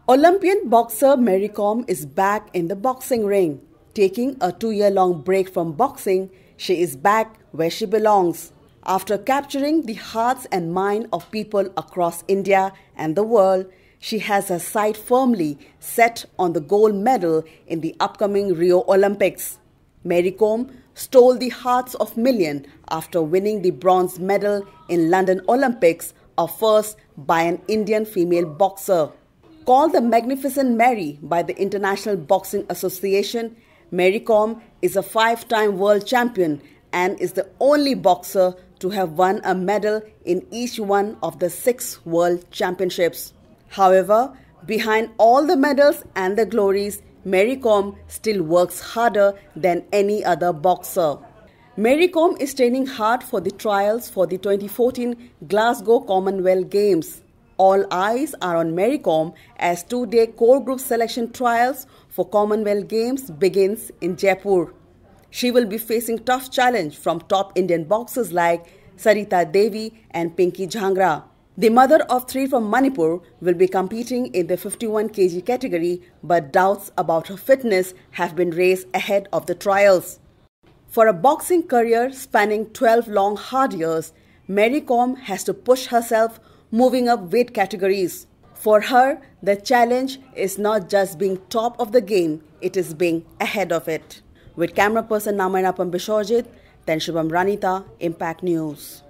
Olympian boxer Mary Kom is back in the boxing ring. Taking a 2-year-long break from boxing, she is back where she belongs. After capturing the hearts and minds of people across India and the world, she has her sight firmly set on the gold medal in the upcoming Rio Olympics. Mary Kom stole the hearts of millions after winning the bronze medal in London Olympics, a first by an Indian female boxer. Called the Magnificent Mary by the International Boxing Association, Mary Kom is a 5-time world champion and is the only boxer to have won a medal in each one of the 6 world championships. However, behind all the medals and the glories, Mary Kom still works harder than any other boxer. Mary Kom is training hard for the trials for the 2014 Glasgow Commonwealth Games. All eyes are on Mary Kom as 2-day core group selection trials for Commonwealth Games begins in Jaipur. She will be facing tough challenge from top Indian boxers like Sarita, Devi and Jhangra. The mother of 3 from Manipur will be competing in the 51 kg category, but doubts about her fitness have been raised ahead of the trials. For a boxing career spanning 12 long hard years, Mary Kom has to push herself moving up weight categories. For her, the challenge is not just being top of the game, it is being ahead of it. With camera person Namayana Pambishorjit, then Shubham Ranita, Impact News.